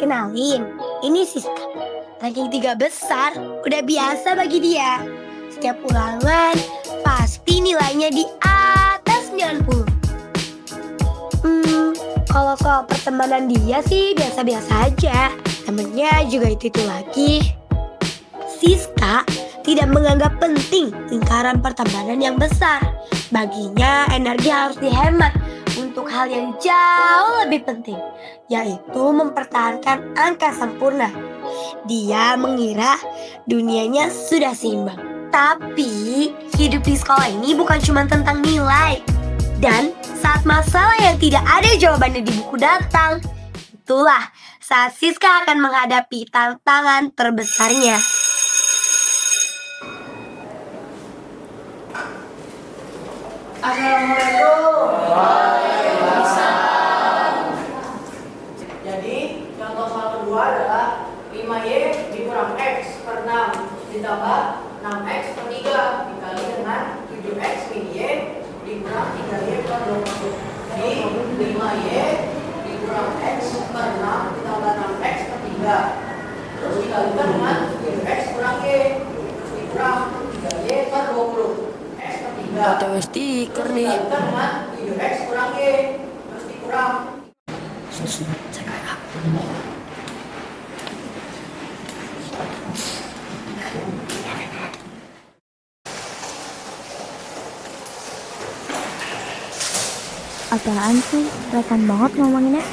Kenalin, ini Siska. Ranking 3 besar, udah biasa bagi dia. Setiap ulangan, pasti nilainya di atas 90. Kalau soal pertemanan dia sih biasa-biasa aja. Temennya juga itu-itu lagi. Siska tidak menganggap penting lingkaran pertemanan yang besar. Baginya energi harus dihemat untuk hal yang jauh lebih penting, yaitu mempertahankan angka sempurna. Dia mengira dunianya sudah seimbang. Tapi hidup di sekolah ini bukan cuma tentang nilai. Dan saat masalah yang tidak ada jawabannya di buku datang, itulah saat Siska akan menghadapi tantangan terbesarnya. Assalamualaikum. Waalaikumsalam. Jadi contoh soal kedua adalah 5Y dikurang X per 6 ditambah 6X per 3 dikali dengan 7X min Y dikurang 3Y per 20. Jadi 5Y dikurang X per 6 ditambah 6X per 3 terus dikalikan dengan 7X kurang Y terus dikurang 3Y per 20. OTW stiker nih. Dikalikan dengan 7X kurang Y terus dikurang. Apaan sih? Rekan banget ngomonginnya.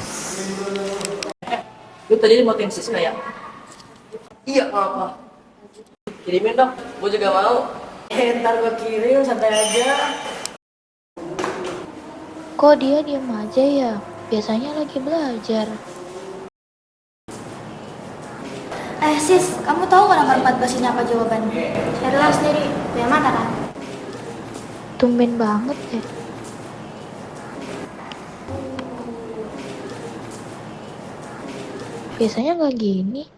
Lu tadi mau tim Siska ya? Iya, apa? Kirimin dong, gue juga mau. Ntar gue kirim, santai aja. Kok dia diem aja ya? Biasanya lagi belajar. Sis, kamu tahu kan nomor 14 ini apa jawabannya? Carilah sendiri, yang mana kan? Tumben banget ya. Biasanya nggak gini.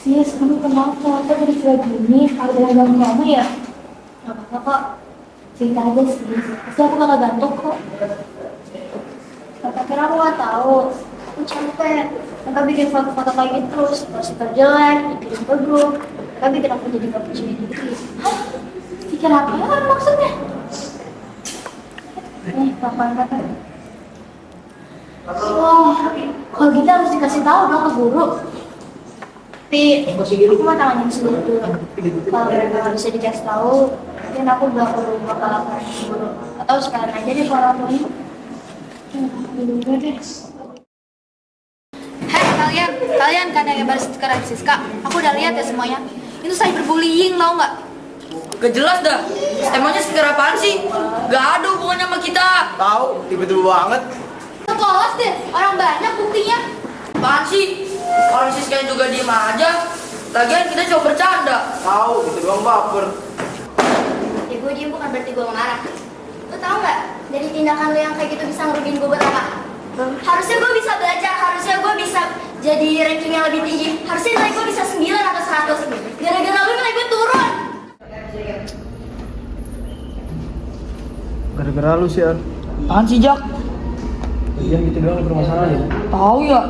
Sis, kamu kenapa? Kok jadi kayak gini? Ada yang ganggu kamu ya? Gak apa-apa kok. Cerita aja sih. Pasti aku bakal gantung kok. Kakak kira aku gak tahu. Aku capek. Kakak bikin foto-foto kayak gitu terus. Terus jelek, dikirim ke grup. Kakak bikin aku jadi gak percaya diri. Hah? Pikir apa ya kan maksudnya? Nih, papan kakak. Wah, kalau gitu harus dikasih tahu dong ke guru. Tapi aku mau tanganin sendiri dulu. Kalau mereka nggak bisa dikasih tahu, mungkin aku bakal laporin ke guru. Atau sekarang aja deh kalau laporin. Dulu deh. Hei kalian kan yang baris sekarang Siska. Aku udah lihat ya semuanya. Itu cyberbullying tau nggak? Gak jelas dah. Emangnya stiker apaan sih? Gak ada hubungannya sama kita. Tahu, tiba-tiba banget. Kelas deh, orang banyak buktinya. Apaan sih? Orang Siska juga diem aja. Lagian kita coba bercanda. Tahu, itu doang baper. Ya gue diem bukan berarti gue marah. Lo tau nggak? Dari tindakan lo yang kayak gitu bisa ngerugiin gue buat apa? Harusnya gue bisa belajar, harusnya gue bisa jadi ranking yang lebih tinggi. Harusnya nilai gue bisa 9 atau 100. Gara-gara lo nilai gue turun. Gara-gara lu sih, Ar. Apaan sih, Jak? Iya, gitu doang bermasalah ya. Tahu ya.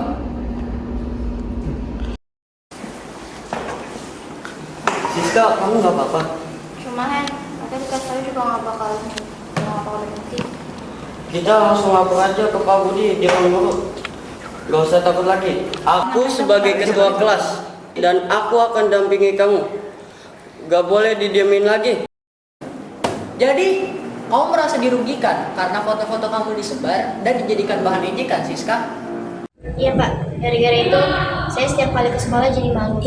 Siska, kamu nggak apa-apa? Cuma nanti dikasih tahu juga nggak bakal berhenti. Kita langsung lapor aja ke Pak Budi, dia guru. Gak usah takut lagi. Aku sebagai ketua kelas dan aku akan dampingi kamu. Gak boleh didiemin lagi. Jadi, kamu merasa dirugikan karena foto-foto kamu disebar dan dijadikan bahan ejekan, Siska? Iya Pak, gara-gara itu saya setiap kali ke sekolah jadi malu.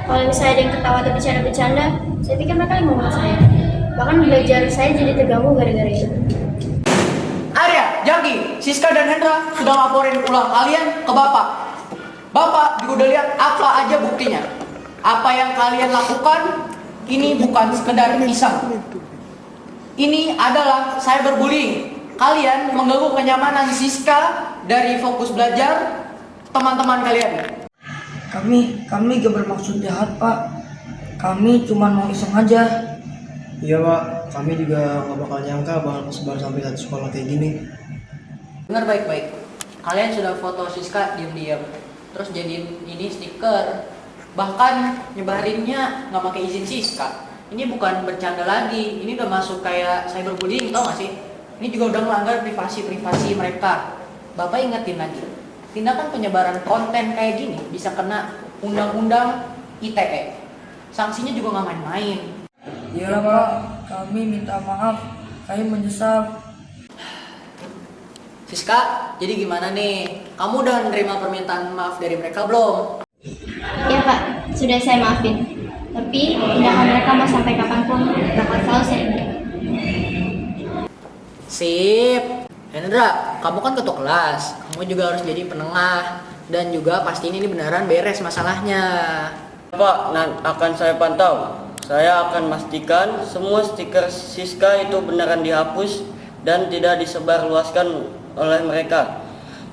Kalau misalnya ada yang ketawa atau bercanda-bercanda, saya pikir mereka yang ngomong saya. Bahkan belajar saya jadi terganggu gara-gara itu. Arya, Jaki, Siska dan Hendra sudah laporin ulang kalian ke Bapak. Bapak juga udah lihat apa aja buktinya. Apa yang kalian lakukan ini bukan sekedar iseng. Ini adalah cyberbullying. Kalian mengganggu kenyamanan Siska dari fokus belajar teman-teman kalian. Kami gak bermaksud jahat, Pak. Kami cuma mau iseng aja. Iya Pak, kami juga nggak bakal nyangka bakal kesebar sampai satu sekolah kayak gini. Dengar baik-baik. Kalian sudah foto Siska diam-diam. Terus jadiin ini stiker. Bahkan nyebarinnya nggak pakai izin Siska. Ini bukan bercanda lagi. Ini udah masuk kayak cyberbullying, tau gak sih? Ini juga udah melanggar privasi mereka. Bapak ingetin lagi. Tindakan penyebaran konten kayak gini bisa kena undang-undang ITE. Sanksinya juga nggak main-main. Iya Pak, kami minta maaf. Kami menyesal. Siska, jadi gimana nih? Kamu udah menerima permintaan maaf dari mereka belum? Ya Pak, sudah saya maafin. Tapi tindakan mereka mau sampai kapanpun bakal selalu saya ingat. Sip. Hendra, kamu kan ketua kelas. Kamu juga harus jadi penengah. Dan juga pastiin ini beneran beres masalahnya. Pak, akan saya pantau. Saya akan pastikan semua stiker Siska itu beneran dihapus dan tidak disebarluaskan oleh mereka.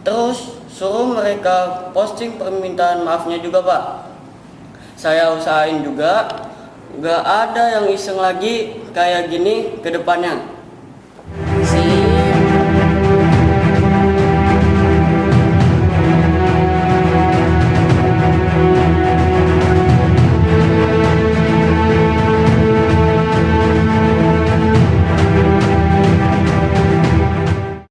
Terus suruh mereka posting permintaan maafnya juga Pak. Saya usahain juga gak ada yang iseng lagi kayak gini ke depannya. Sip.